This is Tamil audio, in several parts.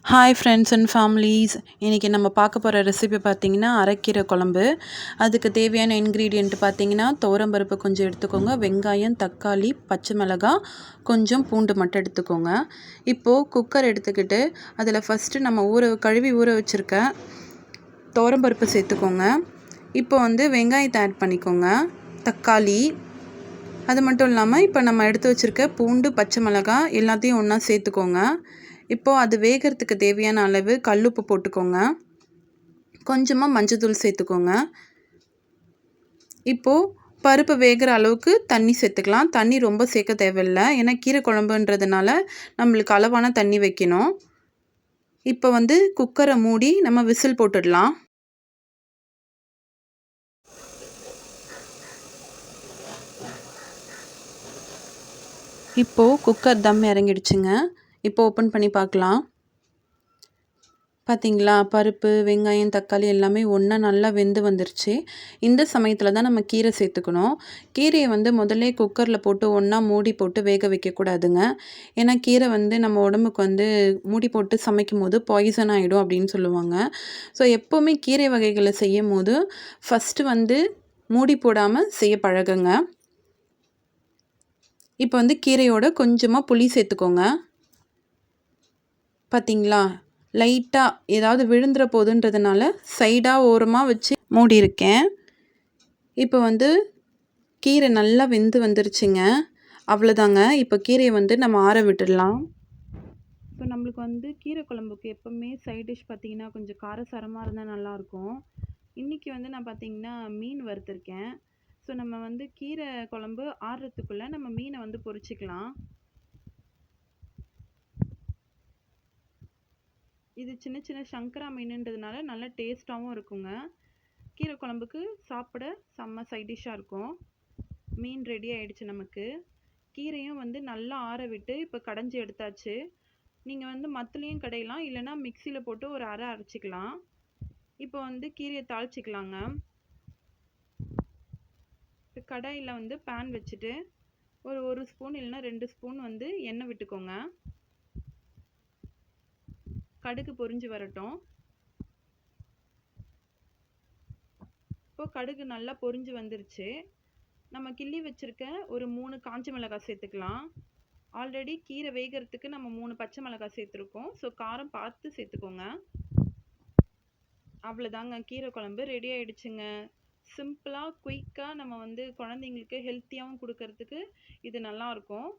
Hi friends and families. இன்றைக்கி நம்ம பார்க்க போகிற ரெசிபி பார்த்திங்கன்னா அரைக்கீரை குழம்பு. அதுக்கு தேவையான இன்க்ரீடியன்ட் பார்த்திங்கன்னா துவரம்பருப்பு கொஞ்சம் எடுத்துக்கோங்க, வெங்காயம், தக்காளி, பச்சை மிளகாய், கொஞ்சம் பூண்டு மட்டும் எடுத்துக்கோங்க. இப்போது குக்கர் எடுத்துக்கிட்டு அதில் ஃபஸ்ட்டு நம்ம கழுவி ஊற வச்சுருக்க துவரம்பருப்பு சேர்த்துக்கோங்க. இப்போ வெங்காயத்தை ஆட் பண்ணிக்கோங்க, தக்காளி, அது மட்டும் இல்லாமல் இப்போ நம்ம எடுத்து வச்சுருக்க பூண்டு, பச்சை மிளகாய் எல்லாத்தையும் ஒன்றா சேர்த்துக்கோங்க. இப்போது அது வேகிறதுக்கு தேவையான அளவு கல்லுப்பு போட்டுக்கோங்க, கொஞ்சமாக மஞ்சத்தூள் சேர்த்துக்கோங்க. இப்போது பருப்பு வேகிற அளவுக்கு தண்ணி சேர்த்துக்கலாம். தண்ணி ரொம்ப சேர்க்க தேவையில்லை, ஏன்னா கீரை குழம்புன்றதுனால நம்மளுக்கு அளவான தண்ணி வைக்கணும். இப்போ குக்கரை மூடி நம்ம விசில் போட்டுடலாம். இப்போது குக்கர் தம் இறங்கிடுச்சுங்க. இப்போ ஓப்பன் பண்ணி பார்க்கலாம். பார்த்திங்களா, பருப்பு, வெங்காயம், தக்காளி எல்லாமே ஒன்றா நல்லா வெந்து வந்துருச்சு. இந்த சமயத்தில் தான் நம்ம கீரை சேர்த்துக்கணும். கீரையை முதல்ல குக்கரில் போட்டு ஒன்றா மூடி போட்டு வேக வைக்கக்கூடாதுங்க. ஏன்னா கீரை நம்ம உடம்புக்கு மூடி போட்டு சமைக்கும் போது பாய்சன் ஆகிடும் அப்படின்னு சொல்லுவாங்க. ஸோ எப்போவுமே கீரை வகைகளை செய்யும் போது ஃபஸ்ட்டு மூடி போடாமல் செய்ய பழகுங்க. இப்போ கீரையோட கொஞ்சமாக புளி சேர்த்துக்கோங்க. பார்த்திங்களா, லைட்டாக ஏதாவது விழுந்துற போதுன்றதுனால சைடாக ஓரமாக வச்சு மூடியிருக்கேன். இப்போ கீரை நல்லா வெந்து வந்துருச்சுங்க. அவ்வளோதாங்க. இப்போ கீரையை நம்ம ஆற விட்டுடலாம். இப்போ நம்மளுக்கு கீரை குழம்புக்கு எப்போவுமே சைட் டிஷ் பார்த்திங்கன்னா கொஞ்சம் காரசாரமாக இருந்தால் நல்லாயிருக்கும். இன்றைக்கி நான் பார்த்திங்கன்னா மீன் வறுத்துருக்கேன். ஸோ நம்ம கீரை குழம்பு ஆறுறதுக்குள்ளே நம்ம மீனை பொரிச்சிக்கலாம். இது சின்ன சின்ன சங்கரா மீனுன்றதுனால நல்லா டேஸ்ட்டாகவும் இருக்குங்க. கீரை குழம்புக்கு சாப்பிட செம்ம சைட் டிஷ்ஷாக இருக்கும். மீன் ரெடி ஆகிடுச்சு நமக்கு. கீரையும் நல்லா ஆற விட்டு இப்போ கடைஞ்சி எடுத்தாச்சு. நீங்கள் மத்துலேயும் கடையலாம், இல்லைனா மிக்சியில் போட்டு ஒரு அரை அரைச்சிக்கலாம். இப்போ கீரையை தாளிச்சிக்கலாங்க. இப்போ கடாயில் பேன் வச்சுட்டு ஒரு ஸ்பூன் இல்லைனா 2 ஸ்பூன் எண்ணெய் விட்டுக்கோங்க. கடுகு பொரிஞ்சு வரட்டும். இப்போ கடுகு நல்லா பொரிஞ்சு வந்துருச்சு. நம்ம கிள்ளி வச்சுருக்க ஒரு 3 காஞ்ச மிளகாய் சேர்த்துக்கலாம். ஆல்ரெடி கீரை வேகிறதுக்கு நம்ம 3 பச்சை மிளகாய் சேர்த்துருக்கோம். ஸோ காரம் பார்த்து சேர்த்துக்கோங்க. அவ்வளோதாங்க, கீரை குழம்பு ரெடி ஆகிடுச்சுங்க. சிம்பிளாக குயிக்காக நம்ம குழந்தைங்களுக்கு ஹெல்த்தியாகவும் கொடுக்கறதுக்கு இது நல்லாயிருக்கும்.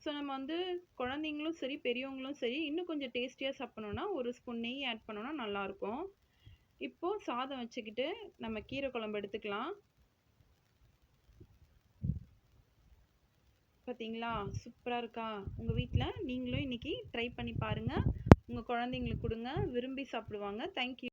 ஸோ நம்ம குழந்தைங்களும் சரி பெரியவங்களும் சரி இன்னும் கொஞ்சம் டேஸ்டியாக சாப்பிட்ணுன்னா ஒரு ஸ்பூன் நெய் ஆட் பண்ணோன்னா நல்லாயிருக்கும். இப்போது சாதம் வச்சுக்கிட்டு நம்ம கீரை குழம்பு எடுத்துக்கலாம். பார்த்தீங்களா, சூப்பராக இருக்கா? உங்கள் வீட்டில் நீங்களும் இன்றைக்கி ட்ரை பண்ணி பாருங்கள். உங்கள் குழந்தைங்களுக்கு கொடுங்க, விரும்பி சாப்பிடுவாங்க. தேங்க்யூ.